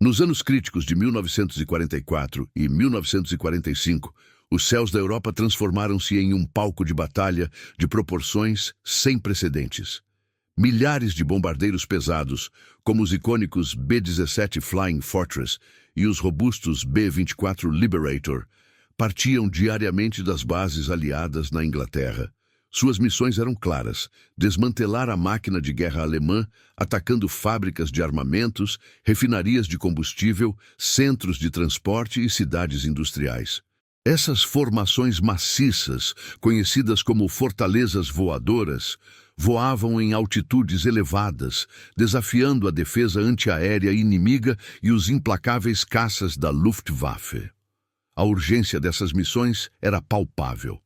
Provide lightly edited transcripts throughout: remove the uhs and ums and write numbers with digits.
Nos anos críticos de 1944 e 1945, os céus da Europa transformaram-se em um palco de batalha de proporções sem precedentes. Milhares de bombardeiros pesados, como os icônicos B-17 Flying Fortress e os robustos B-24 Liberator, partiam diariamente das bases aliadas na Inglaterra. Suas missões eram claras: desmantelar a máquina de guerra alemã, atacando fábricas de armamentos, refinarias de combustível, centros de transporte e cidades industriais. Essas formações maciças, conhecidas como fortalezas voadoras, voavam em altitudes elevadas, desafiando a defesa antiaérea inimiga e os implacáveis caças da Luftwaffe. A urgência dessas missões era palpável.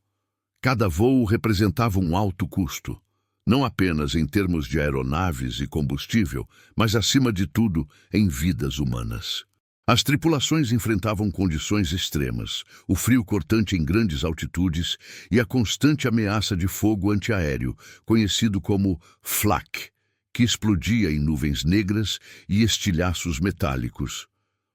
Cada voo representava um alto custo, não apenas em termos de aeronaves e combustível, mas, acima de tudo, em vidas humanas. As tripulações enfrentavam condições extremas, o frio cortante em grandes altitudes e a constante ameaça de fogo antiaéreo, conhecido como flak, que explodia em nuvens negras e estilhaços metálicos.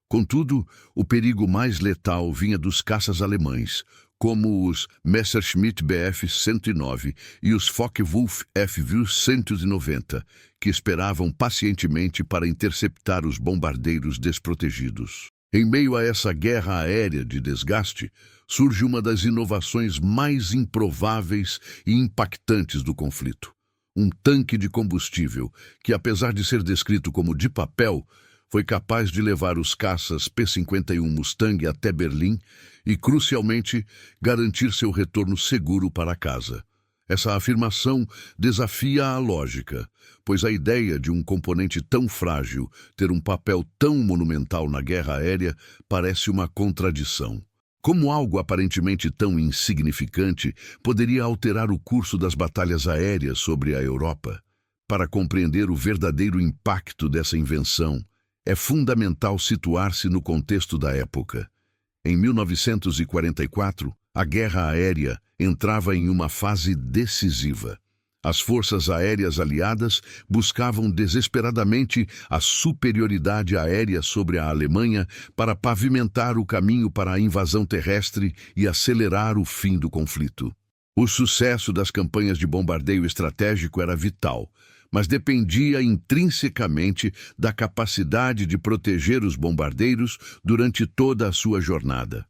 Contudo, o perigo mais letal vinha dos caças alemães, como os Messerschmitt Bf-109 e os Focke-Wulf Fv-190, que esperavam pacientemente para interceptar os bombardeiros desprotegidos. Em meio a essa guerra aérea de desgaste, surge uma das inovações mais improváveis e impactantes do conflito. Um tanque de combustível que, apesar de ser descrito como de papel, foi capaz de levar os caças P-51 Mustang até Berlim e, crucialmente, garantir seu retorno seguro para casa. Essa afirmação desafia a lógica, pois a ideia de um componente tão frágil ter um papel tão monumental na guerra aérea parece uma contradição. Como algo aparentemente tão insignificante poderia alterar o curso das batalhas aéreas sobre a Europa? Para compreender o verdadeiro impacto dessa invenção, é fundamental situar-se no contexto da época. Em 1944, a guerra aérea entrava em uma fase decisiva. As forças aéreas aliadas buscavam desesperadamente a superioridade aérea sobre a Alemanha para pavimentar o caminho para a invasão terrestre e acelerar o fim do conflito. O sucesso das campanhas de bombardeio estratégico era vital, mas dependia intrinsecamente da capacidade de proteger os bombardeiros durante toda a sua jornada.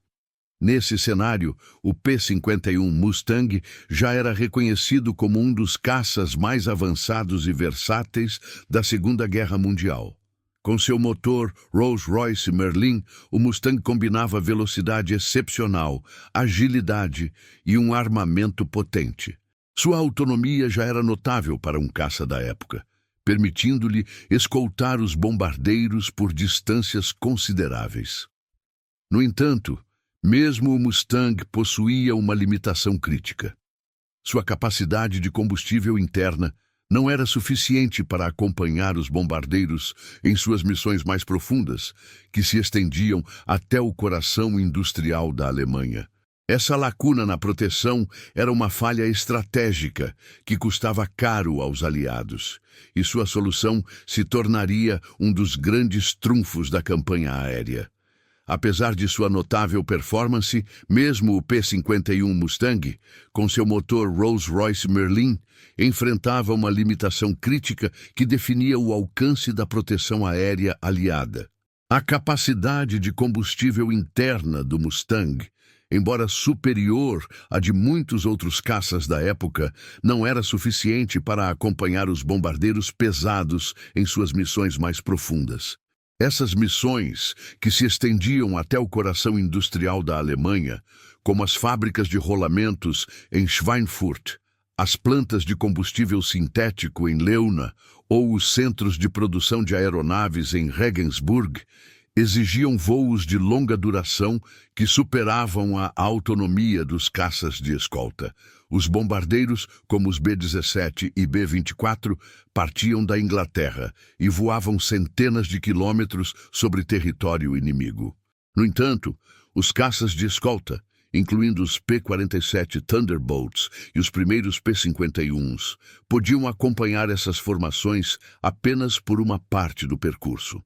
Nesse cenário, o P-51 Mustang já era reconhecido como um dos caças mais avançados e versáteis da Segunda Guerra Mundial. Com seu motor Rolls-Royce Merlin, o Mustang combinava velocidade excepcional, agilidade e um armamento potente. Sua autonomia já era notável para um caça da época, permitindo-lhe escoltar os bombardeiros por distâncias consideráveis. No entanto, mesmo o Mustang possuía uma limitação crítica. Sua capacidade de combustível interna não era suficiente para acompanhar os bombardeiros em suas missões mais profundas, que se estendiam até o coração industrial da Alemanha. Essa lacuna na proteção era uma falha estratégica que custava caro aos aliados, e sua solução se tornaria um dos grandes trunfos da campanha aérea. Apesar de sua notável performance, mesmo o P-51 Mustang, com seu motor Rolls-Royce Merlin, enfrentava uma limitação crítica que definia o alcance da proteção aérea aliada. A capacidade de combustível interna do Mustang, embora superior à de muitos outros caças da época, não era suficiente para acompanhar os bombardeiros pesados em suas missões mais profundas. Essas missões, que se estendiam até o coração industrial da Alemanha, como as fábricas de rolamentos em Schweinfurt, as plantas de combustível sintético em Leuna ou os centros de produção de aeronaves em Regensburg, exigiam voos de longa duração que superavam a autonomia dos caças de escolta. Os bombardeiros, como os B-17 e B-24, partiam da Inglaterra e voavam centenas de quilômetros sobre território inimigo. No entanto, os caças de escolta, incluindo os P-47 Thunderbolts e os primeiros P-51s, podiam acompanhar essas formações apenas por uma parte do percurso.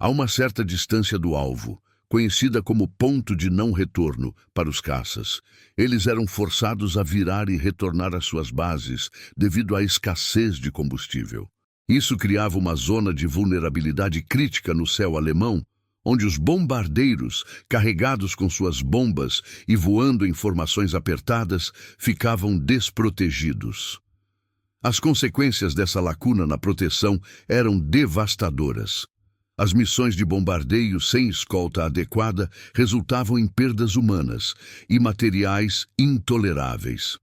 a uma certa distância do alvo, conhecida como ponto de não retorno para os caças. Eles eram forçados a virar e retornar às suas bases devido à escassez de combustível. Isso criava uma zona de vulnerabilidade crítica no céu alemão, onde os bombardeiros, carregados com suas bombas e voando em formações apertadas, ficavam desprotegidos. As consequências dessa lacuna na proteção eram devastadoras. As missões de bombardeio sem escolta adequada resultavam em perdas humanas e materiais intoleráveis.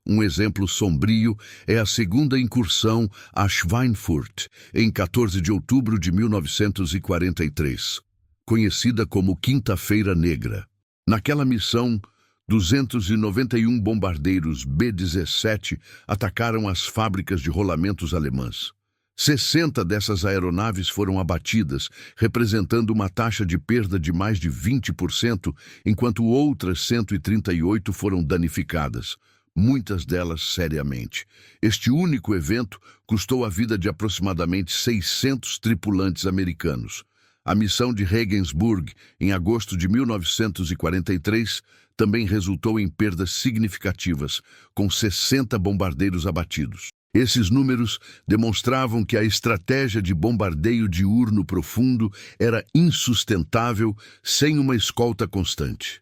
Um exemplo sombrio é a segunda incursão a Schweinfurt, em 14 de outubro de 1943, conhecida como Quinta-feira Negra. Naquela missão, 291 bombardeiros B-17 atacaram as fábricas de rolamentos alemãs. 60 dessas aeronaves foram abatidas, representando uma taxa de perda de mais de 20%, enquanto outras 138 foram danificadas, muitas delas seriamente. Este único evento custou a vida de aproximadamente 600 tripulantes americanos. A missão de Regensburg, em agosto de 1943, também resultou em perdas significativas, com 60 bombardeiros abatidos. Esses números demonstravam que a estratégia de bombardeio diurno profundo era insustentável sem uma escolta constante.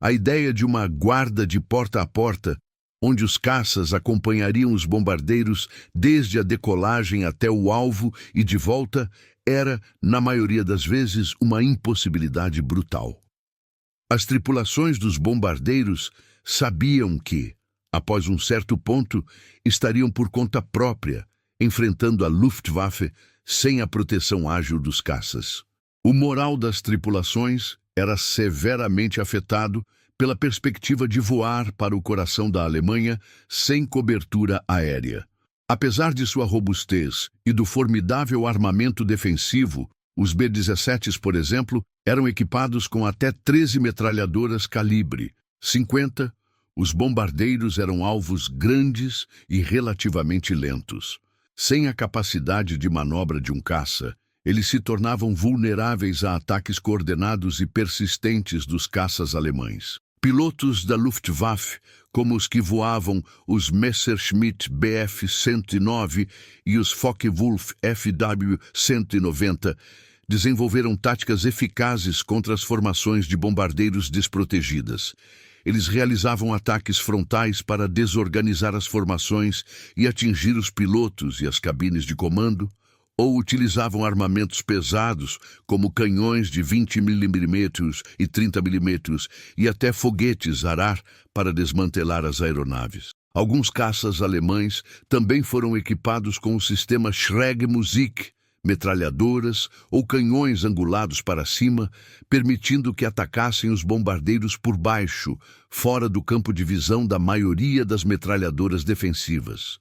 A ideia de uma guarda de porta a porta, onde os caças acompanhariam os bombardeiros desde a decolagem até o alvo e de volta, era, na maioria das vezes, uma impossibilidade brutal. As tripulações dos bombardeiros sabiam que, após um certo ponto, estariam por conta própria, enfrentando a Luftwaffe sem a proteção ágil dos caças. O moral das tripulações era severamente afetado pela perspectiva de voar para o coração da Alemanha sem cobertura aérea. Apesar de sua robustez e do formidável armamento defensivo, os B-17s, por exemplo, eram equipados com até 13 metralhadoras calibre 50. Os bombardeiros eram alvos grandes e relativamente lentos. Sem a capacidade de manobra de um caça, eles se tornavam vulneráveis a ataques coordenados e persistentes dos caças alemães. Pilotos da Luftwaffe, como os que voavam os Messerschmitt Bf-109 e os Focke-Wulf FW-190, desenvolveram táticas eficazes contra as formações de bombardeiros desprotegidas. Eles realizavam ataques frontais para desorganizar as formações e atingir os pilotos e as cabines de comando, ou utilizavam armamentos pesados, como canhões de 20 mm e 30 mm e até foguetes Arar para desmantelar as aeronaves. Alguns caças alemães também foram equipados com o sistema Schrägmusik, metralhadoras ou canhões angulados para cima, permitindo que atacassem os bombardeiros por baixo, fora do campo de visão da maioria das metralhadoras defensivas.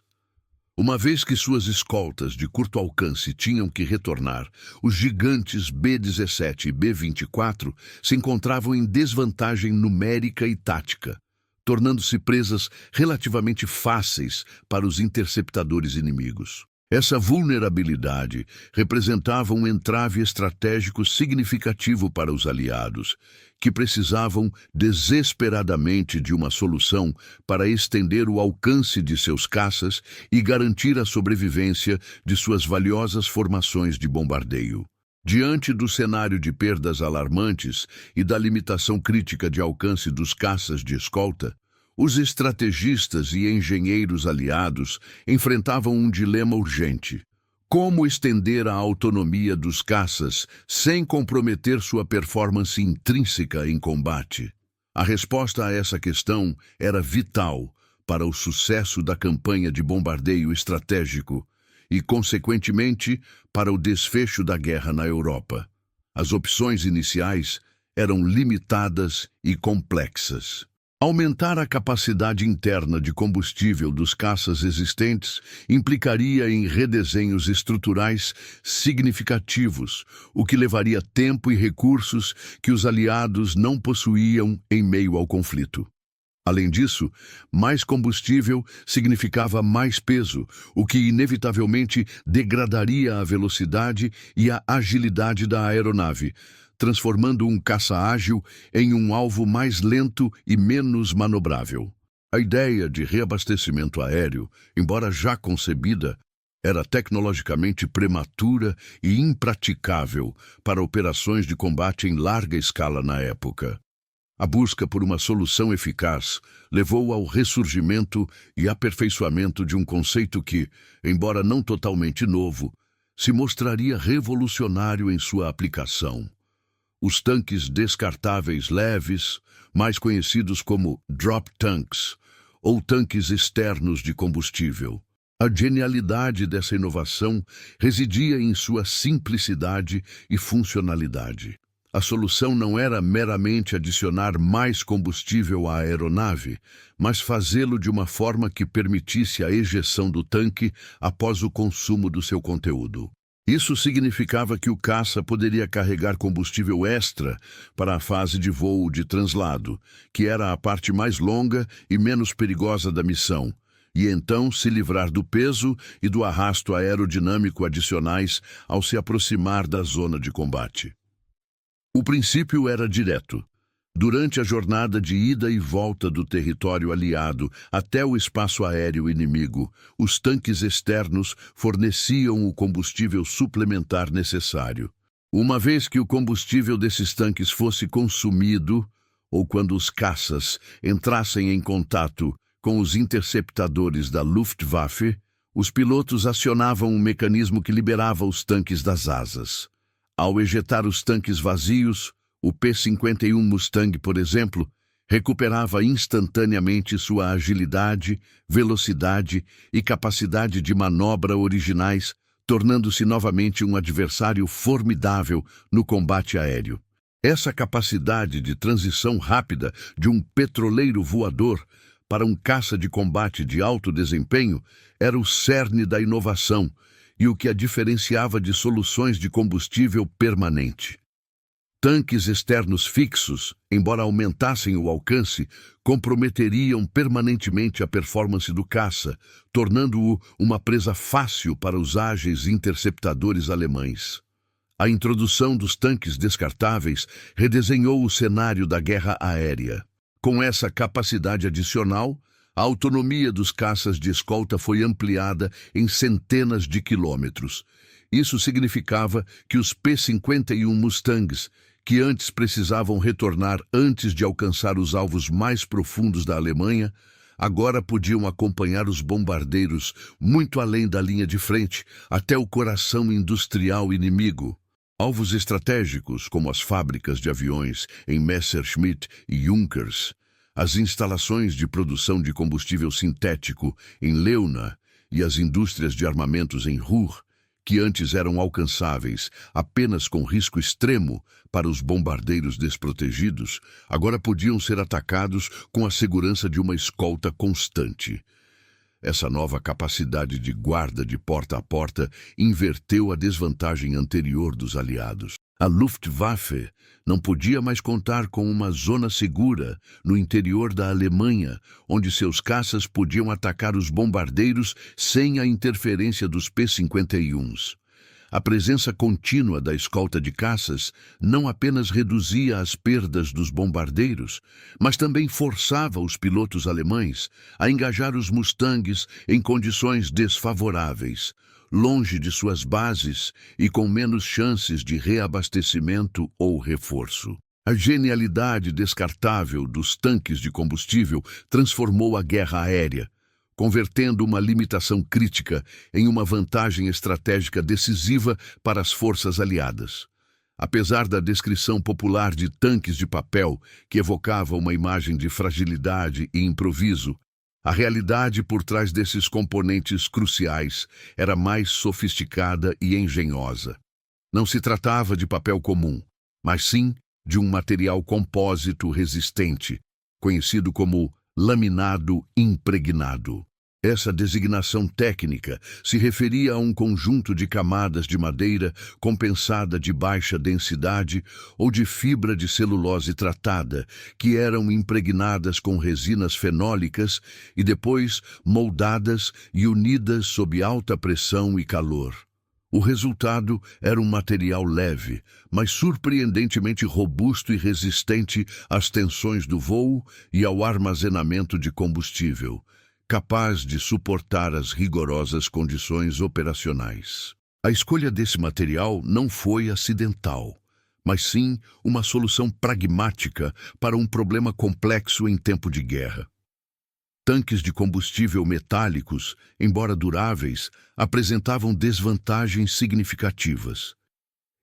Uma vez que suas escoltas de curto alcance tinham que retornar, os gigantes B-17 e B-24 se encontravam em desvantagem numérica e tática, tornando-se presas relativamente fáceis para os interceptadores inimigos. Essa vulnerabilidade representava um entrave estratégico significativo para os aliados, que precisavam desesperadamente de uma solução para estender o alcance de seus caças e garantir a sobrevivência de suas valiosas formações de bombardeio. Diante do cenário de perdas alarmantes e da limitação crítica de alcance dos caças de escolta, os estrategistas e engenheiros aliados enfrentavam um dilema urgente: como estender a autonomia dos caças sem comprometer sua performance intrínseca em combate? A resposta a essa questão era vital para o sucesso da campanha de bombardeio estratégico e, consequentemente, para o desfecho da guerra na Europa. As opções iniciais eram limitadas e complexas. Aumentar a capacidade interna de combustível dos caças existentes implicaria em redesenhos estruturais significativos, o que levaria tempo e recursos que os aliados não possuíam em meio ao conflito. Além disso, mais combustível significava mais peso, o que inevitavelmente degradaria a velocidade e a agilidade da aeronave, transformando um caça ágil em um alvo mais lento e menos manobrável. A ideia de reabastecimento aéreo, embora já concebida, era tecnologicamente prematura e impraticável para operações de combate em larga escala na época. A busca por uma solução eficaz levou ao ressurgimento e aperfeiçoamento de um conceito que, embora não totalmente novo, se mostraria revolucionário em sua aplicação. Os tanques descartáveis leves, mais conhecidos como drop tanks, ou tanques externos de combustível. A genialidade dessa inovação residia em sua simplicidade e funcionalidade. A solução não era meramente adicionar mais combustível à aeronave, mas fazê-lo de uma forma que permitisse a ejeção do tanque após o consumo do seu conteúdo. Isso significava que o caça poderia carregar combustível extra para a fase de voo de translado, que era a parte mais longa e menos perigosa da missão, e então se livrar do peso e do arrasto aerodinâmico adicionais ao se aproximar da zona de combate. O princípio era direto. Durante a jornada de ida e volta do território aliado até o espaço aéreo inimigo, os tanques externos forneciam o combustível suplementar necessário. Uma vez que o combustível desses tanques fosse consumido, ou quando os caças entrassem em contato com os interceptadores da Luftwaffe, os pilotos acionavam um mecanismo que liberava os tanques das asas. Ao ejetar os tanques vazios, o P-51 Mustang, por exemplo, recuperava instantaneamente sua agilidade, velocidade e capacidade de manobra originais, tornando-se novamente um adversário formidável no combate aéreo. Essa capacidade de transição rápida de um petroleiro voador para um caça de combate de alto desempenho era o cerne da inovação e o que a diferenciava de soluções de combustível permanente. Tanques externos fixos, embora aumentassem o alcance, comprometeriam permanentemente a performance do caça, tornando-o uma presa fácil para os ágeis interceptadores alemães. A introdução dos tanques descartáveis redesenhou o cenário da guerra aérea. Com essa capacidade adicional, a autonomia dos caças de escolta foi ampliada em centenas de quilômetros. Isso significava que os P-51 Mustangs, que antes precisavam retornar antes de alcançar os alvos mais profundos da Alemanha, agora podiam acompanhar os bombardeiros muito além da linha de frente, até o coração industrial inimigo. Alvos estratégicos, como as fábricas de aviões em Messerschmitt e Junkers, as instalações de produção de combustível sintético em Leuna e as indústrias de armamentos em Ruhr, que antes eram alcançáveis apenas com risco extremo para os bombardeiros desprotegidos, agora podiam ser atacados com a segurança de uma escolta constante. Essa nova capacidade de guarda de porta a porta inverteu a desvantagem anterior dos aliados. A Luftwaffe não podia mais contar com uma zona segura no interior da Alemanha, onde seus caças podiam atacar os bombardeiros sem a interferência dos P-51s. A presença contínua da escolta de caças não apenas reduzia as perdas dos bombardeiros, mas também forçava os pilotos alemães a engajar os Mustangs em condições desfavoráveis, longe de suas bases e com menos chances de reabastecimento ou reforço. A genialidade descartável dos tanques de combustível transformou a guerra aérea, convertendo uma limitação crítica em uma vantagem estratégica decisiva para as forças aliadas. Apesar da descrição popular de tanques de papel, que evocava uma imagem de fragilidade e improviso, a realidade por trás desses componentes cruciais era mais sofisticada e engenhosa. Não se tratava de papel comum, mas sim de um material compósito resistente, conhecido como laminado impregnado. Essa designação técnica se referia a um conjunto de camadas de madeira compensada de baixa densidade ou de fibra de celulose tratada, que eram impregnadas com resinas fenólicas e depois moldadas e unidas sob alta pressão e calor. O resultado era um material leve, mas surpreendentemente robusto e resistente às tensões do voo e ao armazenamento de combustível, capaz de suportar as rigorosas condições operacionais. A escolha desse material não foi acidental, mas sim uma solução pragmática para um problema complexo em tempo de guerra. Tanques de combustível metálicos, embora duráveis, apresentavam desvantagens significativas.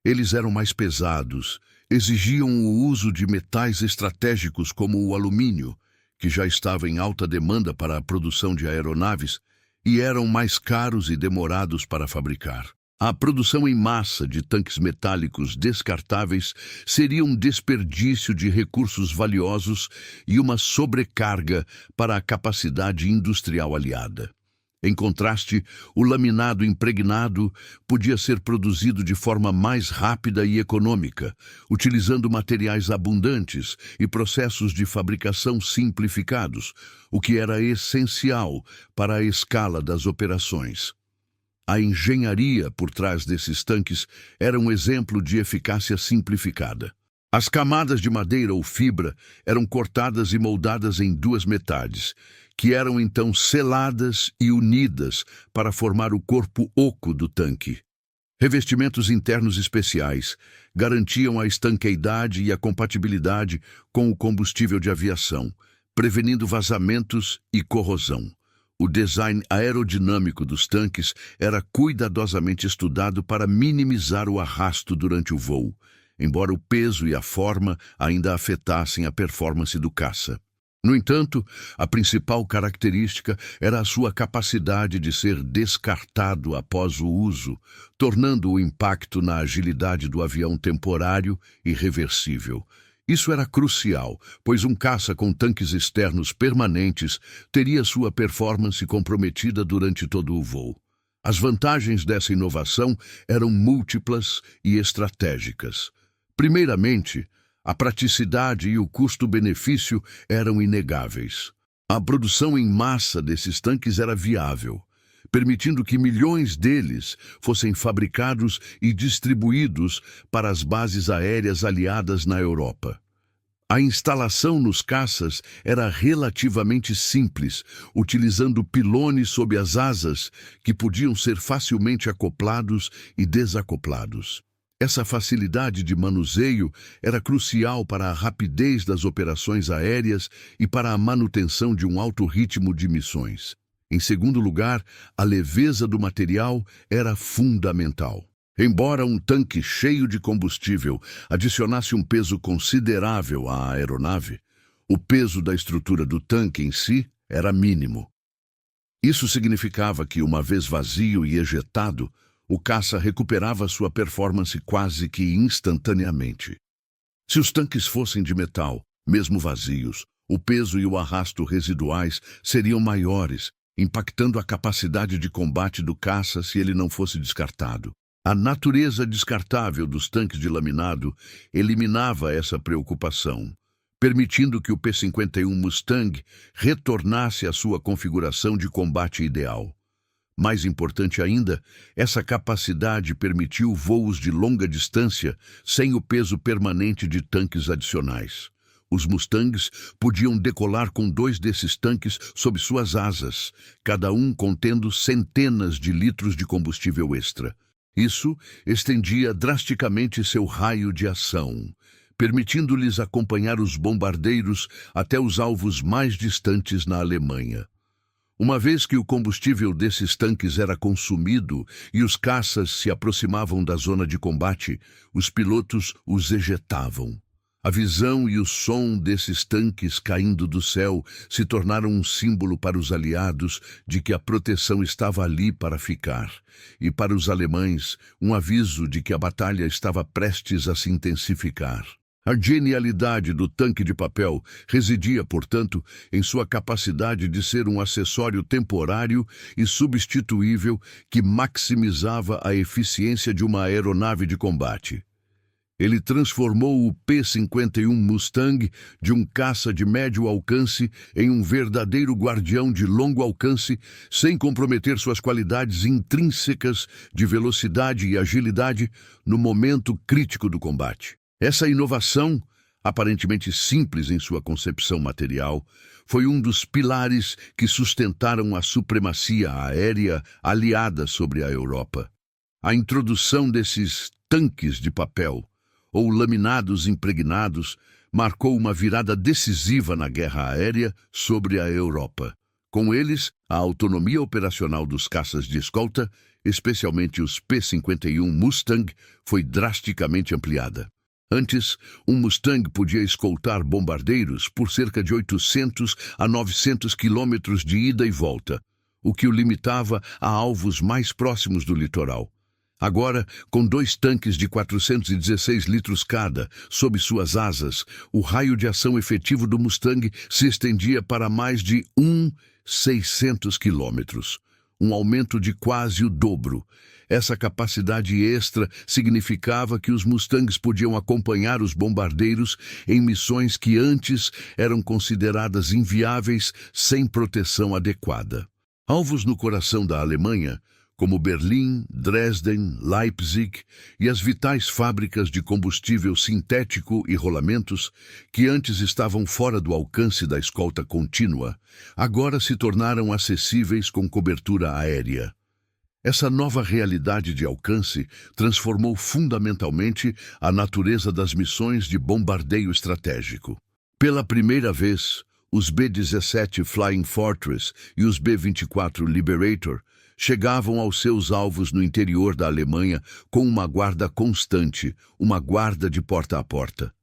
Eles eram mais pesados, exigiam o uso de metais estratégicos como o alumínio, que já estava em alta demanda para a produção de aeronaves, e eram mais caros e demorados para fabricar. A produção em massa de tanques metálicos descartáveis seria um desperdício de recursos valiosos e uma sobrecarga para a capacidade industrial aliada. Em contraste, o laminado impregnado podia ser produzido de forma mais rápida e econômica, utilizando materiais abundantes e processos de fabricação simplificados, o que era essencial para a escala das operações. A engenharia por trás desses tanques era um exemplo de eficácia simplificada. As camadas de madeira ou fibra eram cortadas e moldadas em duas metades, que eram então seladas e unidas para formar o corpo oco do tanque. Revestimentos internos especiais garantiam a estanqueidade e a compatibilidade com o combustível de aviação, prevenindo vazamentos e corrosão. O design aerodinâmico dos tanques era cuidadosamente estudado para minimizar o arrasto durante o voo, embora o peso e a forma ainda afetassem a performance do caça. No entanto, a principal característica era a sua capacidade de ser descartado após o uso, tornando o impacto na agilidade do avião temporário e reversível. Isso era crucial, pois um caça com tanques externos permanentes teria sua performance comprometida durante todo o voo. As vantagens dessa inovação eram múltiplas e estratégicas. Primeiramente, a praticidade e o custo-benefício eram inegáveis. A produção em massa desses tanques era viável, permitindo que milhões deles fossem fabricados e distribuídos para as bases aéreas aliadas na Europa. A instalação nos caças era relativamente simples, utilizando pilones sob as asas que podiam ser facilmente acoplados e desacoplados. Essa facilidade de manuseio era crucial para a rapidez das operações aéreas e para a manutenção de um alto ritmo de missões. Em segundo lugar, a leveza do material era fundamental. Embora um tanque cheio de combustível adicionasse um peso considerável à aeronave, o peso da estrutura do tanque em si era mínimo. Isso significava que, uma vez vazio e ejetado, o caça recuperava sua performance quase que instantaneamente. Se os tanques fossem de metal, mesmo vazios, o peso e o arrasto residuais seriam maiores, impactando a capacidade de combate do caça se ele não fosse descartado. A natureza descartável dos tanques de laminado eliminava essa preocupação, permitindo que o P-51 Mustang retornasse à sua configuração de combate ideal. Mais importante ainda, essa capacidade permitiu voos de longa distância sem o peso permanente de tanques adicionais. Os Mustangs podiam decolar com 2 desses tanques sob suas asas, cada um contendo centenas de litros de combustível extra. Isso estendia drasticamente seu raio de ação, permitindo-lhes acompanhar os bombardeiros até os alvos mais distantes na Alemanha. Uma vez que o combustível desses tanques era consumido e os caças se aproximavam da zona de combate, os pilotos os ejetavam. A visão e o som desses tanques caindo do céu se tornaram um símbolo para os aliados de que a proteção estava ali para ficar, e para os alemães, um aviso de que a batalha estava prestes a se intensificar. A genialidade do tanque de papel residia, portanto, em sua capacidade de ser um acessório temporário e substituível que maximizava a eficiência de uma aeronave de combate. Ele transformou o P-51 Mustang de um caça de médio alcance em um verdadeiro guardião de longo alcance, sem comprometer suas qualidades intrínsecas de velocidade e agilidade no momento crítico do combate. Essa inovação, aparentemente simples em sua concepção material, foi um dos pilares que sustentaram a supremacia aérea aliada sobre a Europa. A introdução desses tanques de papel, ou laminados impregnados, marcou uma virada decisiva na guerra aérea sobre a Europa. Com eles, a autonomia operacional dos caças de escolta, especialmente os P-51 Mustang, foi drasticamente ampliada. Antes, um Mustang podia escoltar bombardeiros por cerca de 800 a 900 quilômetros de ida e volta, o que o limitava a alvos mais próximos do litoral. Agora, com 2 tanques de 416 litros cada sob suas asas, o raio de ação efetivo do Mustang se estendia para mais de 600 quilômetros, um aumento de quase o dobro. Essa capacidade extra significava que os Mustangs podiam acompanhar os bombardeiros em missões que antes eram consideradas inviáveis sem proteção adequada. Alvos no coração da Alemanha, como Berlim, Dresden, Leipzig e as vitais fábricas de combustível sintético e rolamentos, que antes estavam fora do alcance da escolta contínua, agora se tornaram acessíveis com cobertura aérea. Essa nova realidade de alcance transformou fundamentalmente a natureza das missões de bombardeio estratégico. Pela primeira vez, os B-17 Flying Fortress e os B-24 Liberator chegavam aos seus alvos no interior da Alemanha com uma guarda constante, uma guarda de porta a porta.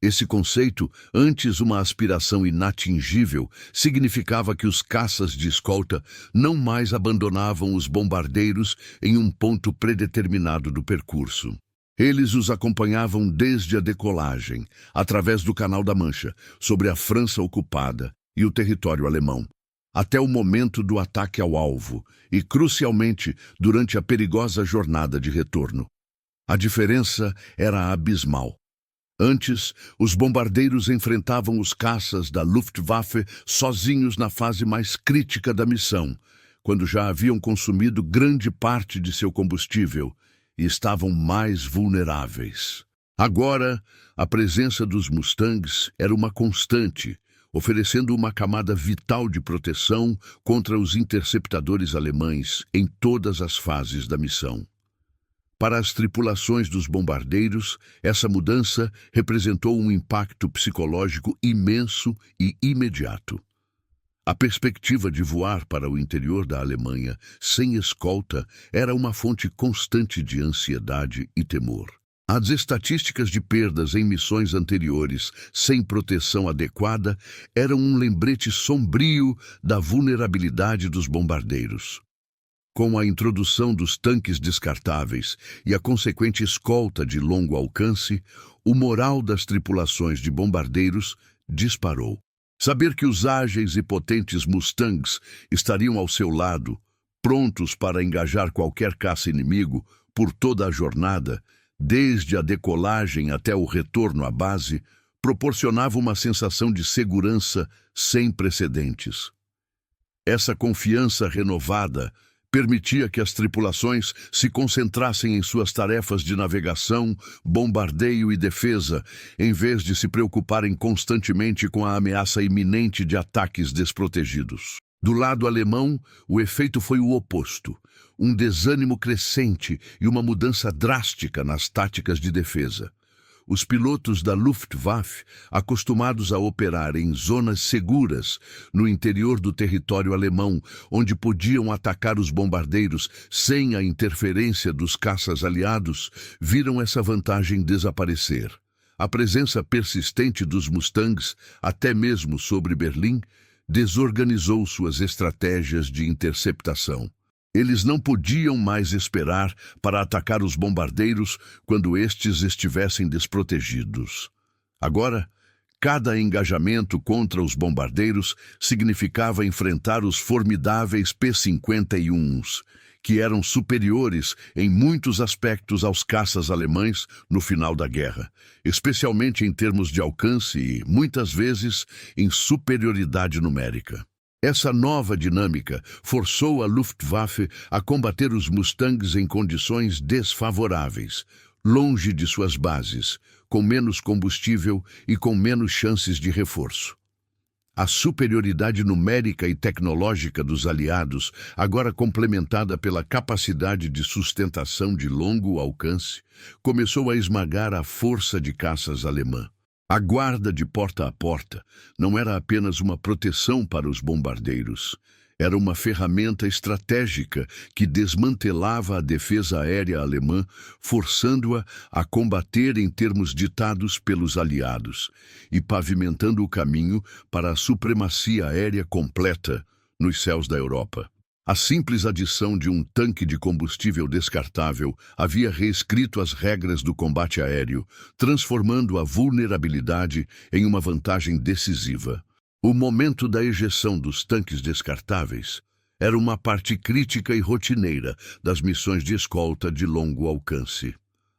Esse conceito, antes uma aspiração inatingível, significava que os caças de escolta não mais abandonavam os bombardeiros em um ponto predeterminado do percurso. Eles os acompanhavam desde a decolagem, através do Canal da Mancha, sobre a França ocupada e o território alemão, até o momento do ataque ao alvo e, crucialmente, durante a perigosa jornada de retorno. A diferença era abismal. Antes, os bombardeiros enfrentavam os caças da Luftwaffe sozinhos na fase mais crítica da missão, quando já haviam consumido grande parte de seu combustível e estavam mais vulneráveis. Agora, a presença dos Mustangs era uma constante, oferecendo uma camada vital de proteção contra os interceptadores alemães em todas as fases da missão. Para as tripulações dos bombardeiros, essa mudança representou um impacto psicológico imenso e imediato. A perspectiva de voar para o interior da Alemanha sem escolta era uma fonte constante de ansiedade e temor. As estatísticas de perdas em missões anteriores sem proteção adequada eram um lembrete sombrio da vulnerabilidade dos bombardeiros. Com a introdução dos tanques descartáveis e a consequente escolta de longo alcance, o moral das tripulações de bombardeiros disparou. Saber que os ágeis e potentes Mustangs estariam ao seu lado, prontos para engajar qualquer caça inimigo por toda a jornada, desde a decolagem até o retorno à base, proporcionava uma sensação de segurança sem precedentes. Essa confiança renovada permitia que as tripulações se concentrassem em suas tarefas de navegação, bombardeio e defesa, em vez de se preocuparem constantemente com a ameaça iminente de ataques desprotegidos. Do lado alemão, o efeito foi o oposto, um desânimo crescente e uma mudança drástica nas táticas de defesa. Os pilotos da Luftwaffe, acostumados a operar em zonas seguras no interior do território alemão, onde podiam atacar os bombardeiros sem a interferência dos caças aliados, viram essa vantagem desaparecer. A presença persistente dos Mustangs, até mesmo sobre Berlim, desorganizou suas estratégias de interceptação. Eles não podiam mais esperar para atacar os bombardeiros quando estes estivessem desprotegidos. Agora, cada engajamento contra os bombardeiros significava enfrentar os formidáveis P-51s, que eram superiores em muitos aspectos aos caças alemães no final da guerra, especialmente em termos de alcance e, muitas vezes, em superioridade numérica. Essa nova dinâmica forçou a Luftwaffe a combater os Mustangs em condições desfavoráveis, longe de suas bases, com menos combustível e com menos chances de reforço. A superioridade numérica e tecnológica dos aliados, agora complementada pela capacidade de sustentação de longo alcance, começou a esmagar a força de caças alemã. A guarda de porta a porta não era apenas uma proteção para os bombardeiros. Era uma ferramenta estratégica que desmantelava a defesa aérea alemã, forçando-a a combater em termos ditados pelos aliados e pavimentando o caminho para a supremacia aérea completa nos céus da Europa. A simples adição de um tanque de combustível descartável havia reescrito as regras do combate aéreo, transformando a vulnerabilidade em uma vantagem decisiva. O momento da ejeção dos tanques descartáveis era uma parte crítica e rotineira das missões de escolta de longo alcance.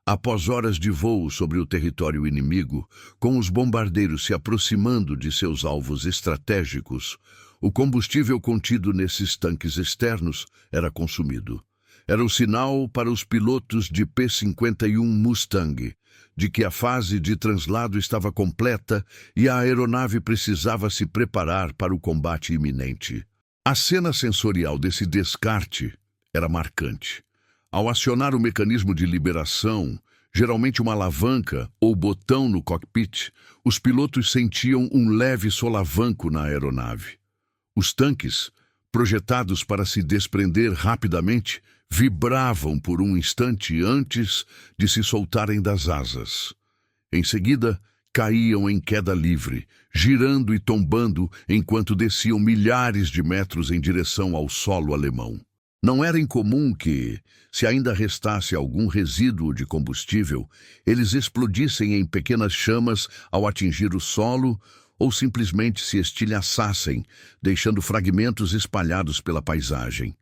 Após horas de voo sobre o território inimigo, com os bombardeiros se aproximando de seus alvos estratégicos, o combustível contido nesses tanques externos era consumido. Era o sinal para os pilotos de P-51 Mustang de que a fase de translado estava completa e a aeronave precisava se preparar para o combate iminente. A cena sensorial desse descarte era marcante. Ao acionar o mecanismo de liberação, geralmente uma alavanca ou botão no cockpit, os pilotos sentiam um leve solavanco na aeronave. Os tanques, projetados para se desprender rapidamente, vibravam por um instante antes de se soltarem das asas. Em seguida, caíam em queda livre, girando e tombando enquanto desciam milhares de metros em direção ao solo alemão. Não era incomum que, se ainda restasse algum resíduo de combustível, eles explodissem em pequenas chamas ao atingir o solo ou simplesmente se estilhaçassem, deixando fragmentos espalhados pela paisagem.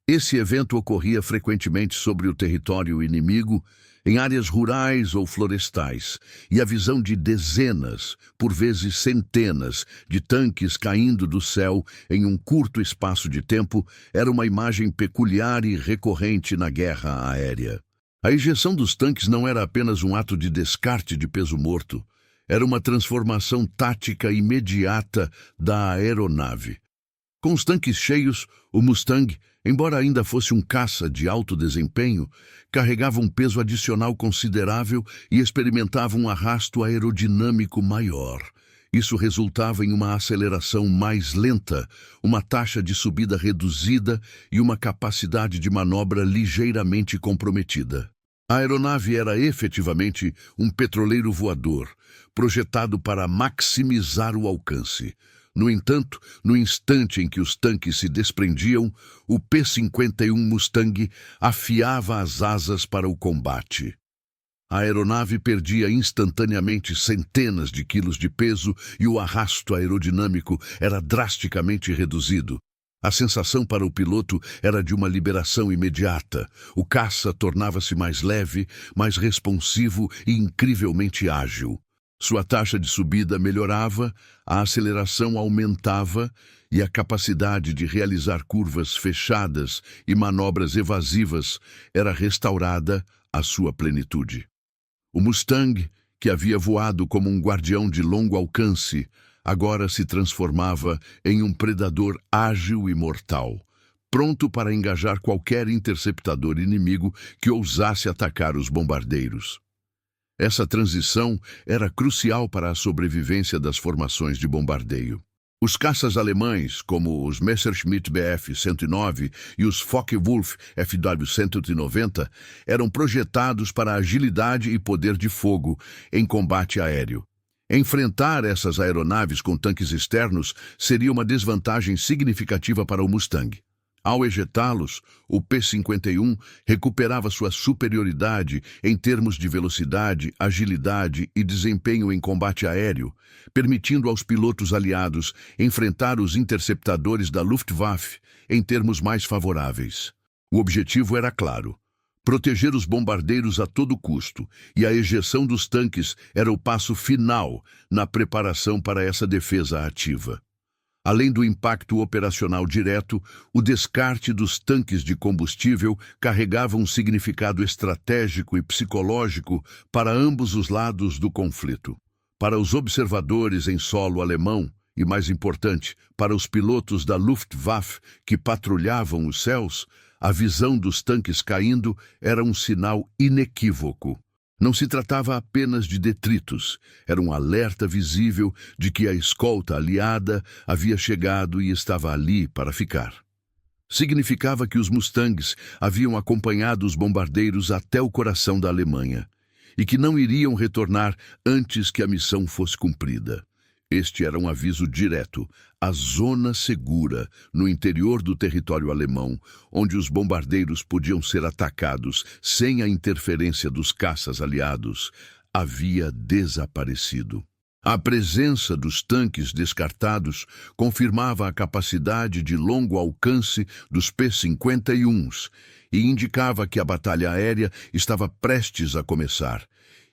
Esse evento ocorria frequentemente sobre o território inimigo, em áreas rurais ou florestais, e a visão de dezenas, por vezes centenas, de tanques caindo do céu em um curto espaço de tempo era uma imagem peculiar e recorrente na guerra aérea. A ejeção dos tanques não era apenas um ato de descarte de peso morto, era uma transformação tática imediata da aeronave. Com os tanques cheios, o Mustang, embora ainda fosse um caça de alto desempenho, carregava um peso adicional considerável e experimentava um arrasto aerodinâmico maior. Isso resultava em uma aceleração mais lenta, uma taxa de subida reduzida e uma capacidade de manobra ligeiramente comprometida. A aeronave era efetivamente um petroleiro voador, projetado para maximizar o alcance. No entanto, no instante em que os tanques se desprendiam, o P-51 Mustang afiava as asas para o combate. A aeronave perdia instantaneamente centenas de quilos de peso e o arrasto aerodinâmico era drasticamente reduzido. A sensação para o piloto era de uma liberação imediata. O caça tornava-se mais leve, mais responsivo e incrivelmente ágil. Sua taxa de subida melhorava, a aceleração aumentava e a capacidade de realizar curvas fechadas e manobras evasivas era restaurada à sua plenitude. O Mustang, que havia voado como um guardião de longo alcance, agora se transformava em um predador ágil e mortal, pronto para engajar qualquer interceptador inimigo que ousasse atacar os bombardeiros. Essa transição era crucial para a sobrevivência das formações de bombardeio. Os caças alemães, como os Messerschmitt Bf-109 e os Focke-Wulf FW-190, eram projetados para agilidade e poder de fogo em combate aéreo. Enfrentar essas aeronaves com tanques externos seria uma desvantagem significativa para o Mustang. Ao ejetá-los, o P-51 recuperava sua superioridade em termos de velocidade, agilidade e desempenho em combate aéreo, permitindo aos pilotos aliados enfrentar os interceptadores da Luftwaffe em termos mais favoráveis. O objetivo era claro: proteger os bombardeiros a todo custo, e a ejeção dos tanques era o passo final na preparação para essa defesa ativa. Além do impacto operacional direto, o descarte dos tanques de combustível carregava um significado estratégico e psicológico para ambos os lados do conflito. Para os observadores em solo alemão, e mais importante, para os pilotos da Luftwaffe que patrulhavam os céus, a visão dos tanques caindo era um sinal inequívoco. Não se tratava apenas de detritos, era um alerta visível de que a escolta aliada havia chegado e estava ali para ficar. Significava que os Mustangs haviam acompanhado os bombardeiros até o coração da Alemanha e que não iriam retornar antes que a missão fosse cumprida. Este era um aviso direto, a zona segura no interior do território alemão, onde os bombardeiros podiam ser atacados sem a interferência dos caças aliados, havia desaparecido. A presença dos tanques descartados confirmava a capacidade de longo alcance dos P-51s e indicava que a batalha aérea estava prestes a começar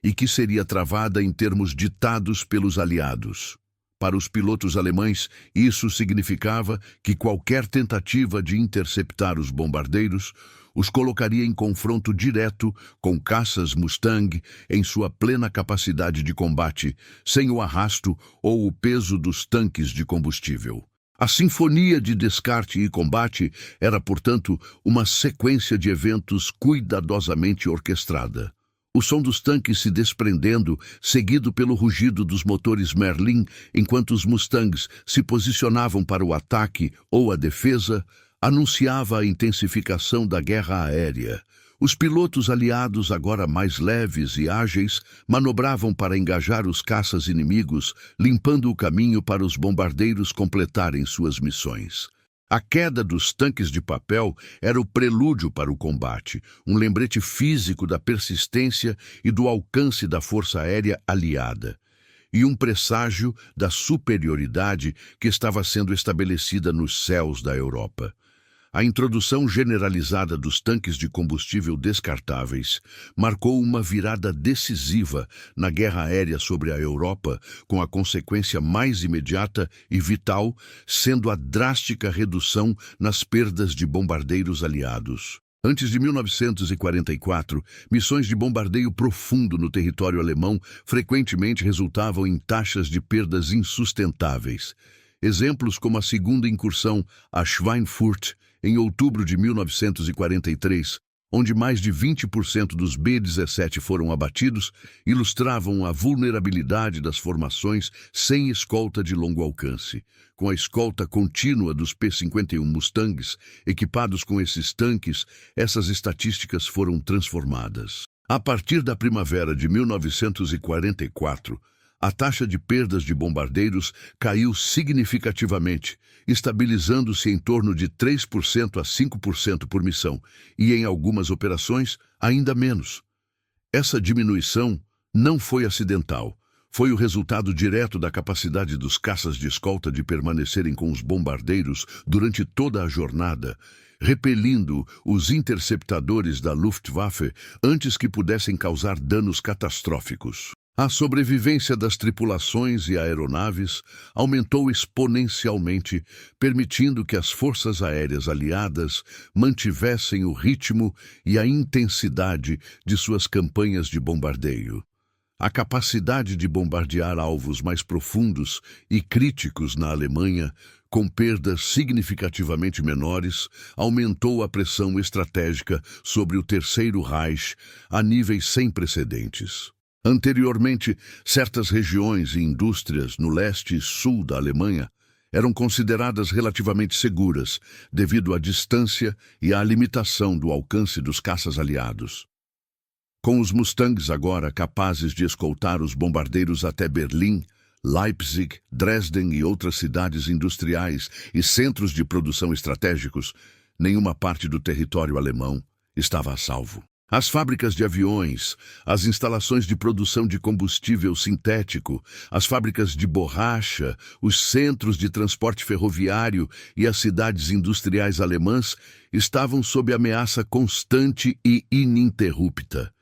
e que seria travada em termos ditados pelos aliados. Para os pilotos alemães, isso significava que qualquer tentativa de interceptar os bombardeiros os colocaria em confronto direto com caças Mustang em sua plena capacidade de combate, sem o arrasto ou o peso dos tanques de combustível. A sinfonia de descarte e combate era, portanto, uma sequência de eventos cuidadosamente orquestrada. O som dos tanques se desprendendo, seguido pelo rugido dos motores Merlin, enquanto os Mustangs se posicionavam para o ataque ou a defesa, anunciava a intensificação da guerra aérea. Os pilotos aliados, agora mais leves e ágeis, manobravam para engajar os caças inimigos, limpando o caminho para os bombardeiros completarem suas missões. A queda dos tanques de papel era o prelúdio para o combate, um lembrete físico da persistência e do alcance da força aérea aliada, e um presságio da superioridade que estava sendo estabelecida nos céus da Europa. A introdução generalizada dos tanques de combustível descartáveis marcou uma virada decisiva na guerra aérea sobre a Europa, com a consequência mais imediata e vital sendo a drástica redução nas perdas de bombardeiros aliados. Antes de 1944, missões de bombardeio profundo no território alemão frequentemente resultavam em taxas de perdas insustentáveis. Exemplos como a segunda incursão a Schweinfurt, em outubro de 1943, onde mais de 20% dos B-17 foram abatidos, ilustravam a vulnerabilidade das formações sem escolta de longo alcance. Com a escolta contínua dos P-51 Mustangs, equipados com esses tanques, essas estatísticas foram transformadas. A partir da primavera de 1944, a taxa de perdas de bombardeiros caiu significativamente, estabilizando-se em torno de 3% a 5% por missão, e em algumas operações, ainda menos. Essa diminuição não foi acidental. Foi o resultado direto da capacidade dos caças de escolta de permanecerem com os bombardeiros durante toda a jornada, repelindo os interceptadores da Luftwaffe antes que pudessem causar danos catastróficos. A sobrevivência das tripulações e aeronaves aumentou exponencialmente, permitindo que as forças aéreas aliadas mantivessem o ritmo e a intensidade de suas campanhas de bombardeio. A capacidade de bombardear alvos mais profundos e críticos na Alemanha, com perdas significativamente menores, aumentou a pressão estratégica sobre o Terceiro Reich a níveis sem precedentes. Anteriormente, certas regiões e indústrias no leste e sul da Alemanha eram consideradas relativamente seguras devido à distância e à limitação do alcance dos caças aliados. Com os Mustangs agora capazes de escoltar os bombardeiros até Berlim, Leipzig, Dresden e outras cidades industriais e centros de produção estratégicos, Nenhuma parte do território alemão estava a salvo. As fábricas de aviões, as instalações de produção de combustível sintético, as fábricas de borracha, os centros de transporte ferroviário e as cidades industriais alemãs estavam sob ameaça constante e ininterrupta.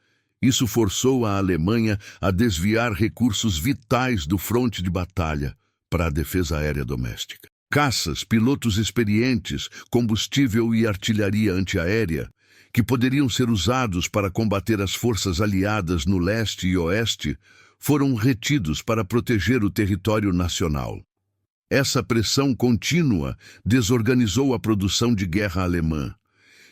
Isso forçou a Alemanha a desviar recursos vitais do fronte de batalha para a defesa aérea doméstica. Caças, pilotos experientes, combustível e artilharia antiaérea, que poderiam ser usados para combater as forças aliadas no leste e oeste, foram retidos para proteger o território nacional. Essa pressão contínua desorganizou a produção de guerra alemã,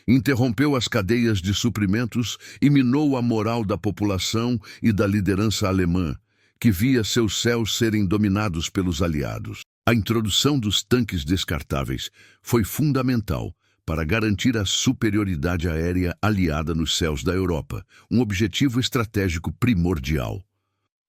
interrompeu as cadeias de suprimentos e minou a moral da população e da liderança alemã, que via seus céus serem dominados pelos aliados. A introdução dos tanques descartáveis foi fundamental para garantir a superioridade aérea aliada nos céus da Europa, um objetivo estratégico primordial.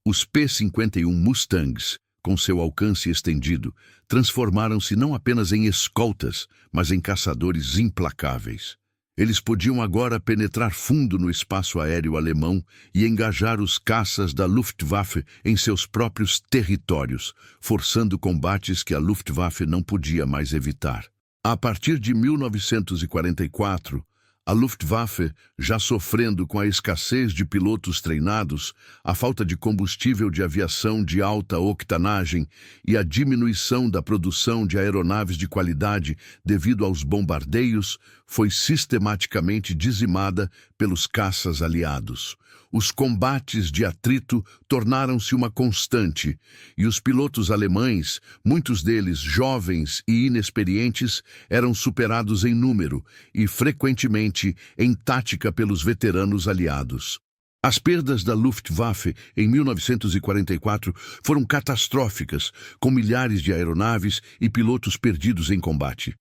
Os P-51 Mustangs, com seu alcance estendido, transformaram-se não apenas em escoltas, mas em caçadores implacáveis. Eles podiam agora penetrar fundo no espaço aéreo alemão e engajar os caças da Luftwaffe em seus próprios territórios, forçando combates que a Luftwaffe não podia mais evitar. A partir de 1944, a Luftwaffe, já sofrendo com a escassez de pilotos treinados, a falta de combustível de aviação de alta octanagem e a diminuição da produção de aeronaves de qualidade devido aos bombardeios, foi sistematicamente dizimada pelos caças aliados. Os combates de atrito tornaram-se uma constante, e os pilotos alemães, muitos deles jovens e inexperientes, eram superados em número e, frequentemente, em tática pelos veteranos aliados. As perdas da Luftwaffe em 1944 foram catastróficas, com milhares de aeronaves e pilotos perdidos em combate.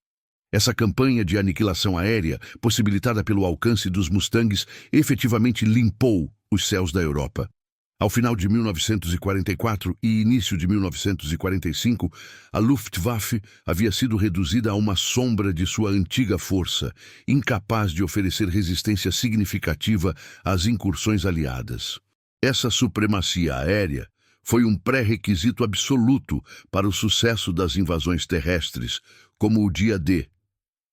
Essa campanha de aniquilação aérea, possibilitada pelo alcance dos Mustangs, efetivamente limpou os céus da Europa. Ao final de 1944 e início de 1945, a Luftwaffe havia sido reduzida a uma sombra de sua antiga força, incapaz de oferecer resistência significativa às incursões aliadas. Essa supremacia aérea foi um pré-requisito absoluto para o sucesso das invasões terrestres, como o dia D.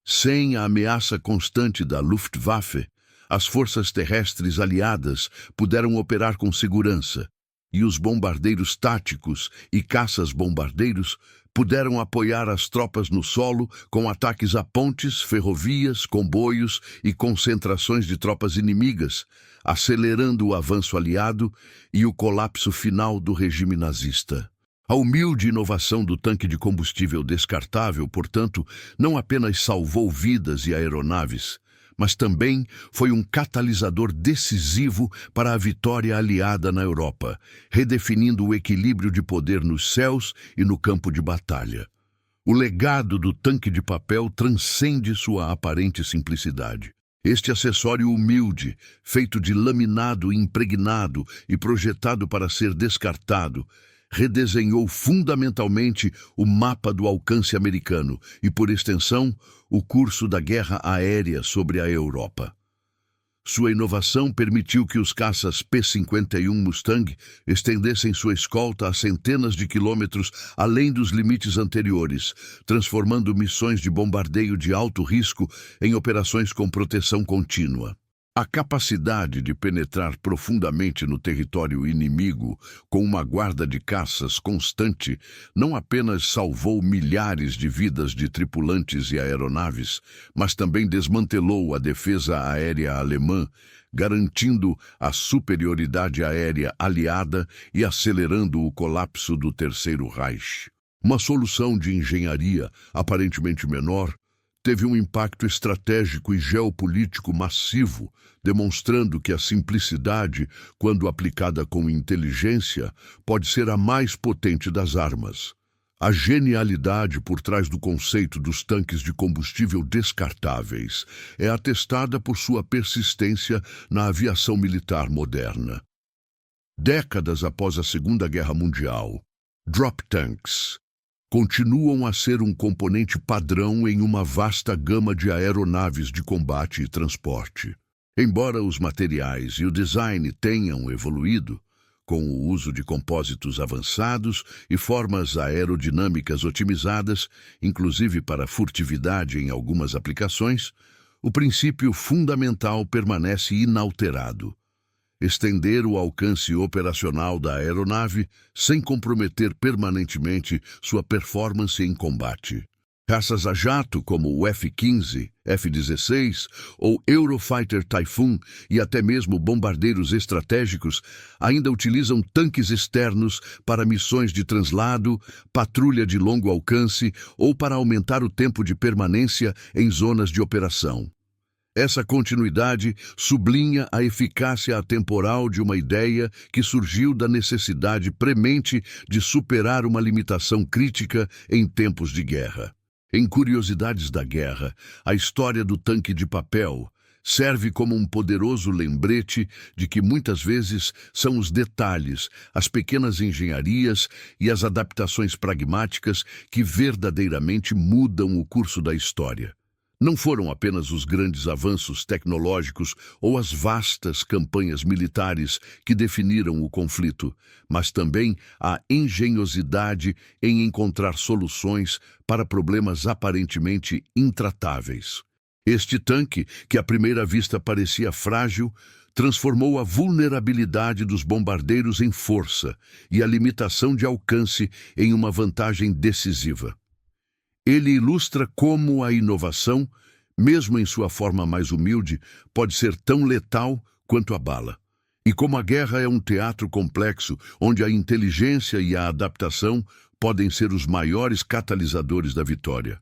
Sem a ameaça constante da Luftwaffe, as forças terrestres aliadas puderam operar com segurança, e os bombardeiros táticos e caças-bombardeiros puderam apoiar as tropas no solo com ataques a pontes, ferrovias, comboios e concentrações de tropas inimigas, acelerando o avanço aliado e o colapso final do regime nazista. A humilde inovação do tanque de combustível descartável, portanto, não apenas salvou vidas e aeronaves, mas também foi um catalisador decisivo para a vitória aliada na Europa, redefinindo o equilíbrio de poder nos céus e no campo de batalha. O legado do tanque de papel transcende sua aparente simplicidade. Este acessório humilde, feito de laminado impregnado e projetado para ser descartado, redesenhou fundamentalmente o mapa do alcance americano e, por extensão, o curso da guerra aérea sobre a Europa. Sua inovação permitiu que os caças P-51 Mustang estendessem sua escolta a centenas de quilômetros além dos limites anteriores, transformando missões de bombardeio de alto risco em operações com proteção contínua. A capacidade de penetrar profundamente no território inimigo com uma guarda de caças constante não apenas salvou milhares de vidas de tripulantes e aeronaves, mas também desmantelou a defesa aérea alemã, garantindo a superioridade aérea aliada e acelerando o colapso do Terceiro Reich. Uma solução de engenharia aparentemente menor teve um impacto estratégico e geopolítico massivo, demonstrando que a simplicidade, quando aplicada com inteligência, pode ser a mais potente das armas. A genialidade por trás do conceito dos tanques de combustível descartáveis é atestada por sua persistência na aviação militar moderna. Décadas após a Segunda Guerra Mundial, drop tanks, continuam a ser um componente padrão em uma vasta gama de aeronaves de combate e transporte. Embora os materiais e o design tenham evoluído, com o uso de compósitos avançados e formas aerodinâmicas otimizadas, inclusive para furtividade em algumas aplicações, o princípio fundamental permanece inalterado: estender o alcance operacional da aeronave sem comprometer permanentemente sua performance em combate. Caças a jato como o F-15, F-16 ou Eurofighter Typhoon e até mesmo bombardeiros estratégicos ainda utilizam tanques externos para missões de translado, patrulha de longo alcance ou para aumentar o tempo de permanência em zonas de operação. Essa continuidade sublinha a eficácia atemporal de uma ideia que surgiu da necessidade premente de superar uma limitação crítica em tempos de guerra. Em Curiosidades da Guerra, a história do tanque de papel serve como um poderoso lembrete de que muitas vezes são os detalhes, as pequenas engenharias e as adaptações pragmáticas que verdadeiramente mudam o curso da história. Não foram apenas os grandes avanços tecnológicos ou as vastas campanhas militares que definiram o conflito, mas também a engenhosidade em encontrar soluções para problemas aparentemente intratáveis. Este tanque, que à primeira vista parecia frágil, transformou a vulnerabilidade dos bombardeiros em força e a limitação de alcance em uma vantagem decisiva. Ele ilustra como a inovação, mesmo em sua forma mais humilde, pode ser tão letal quanto a bala. E como a guerra é um teatro complexo, onde a inteligência e a adaptação podem ser os maiores catalisadores da vitória.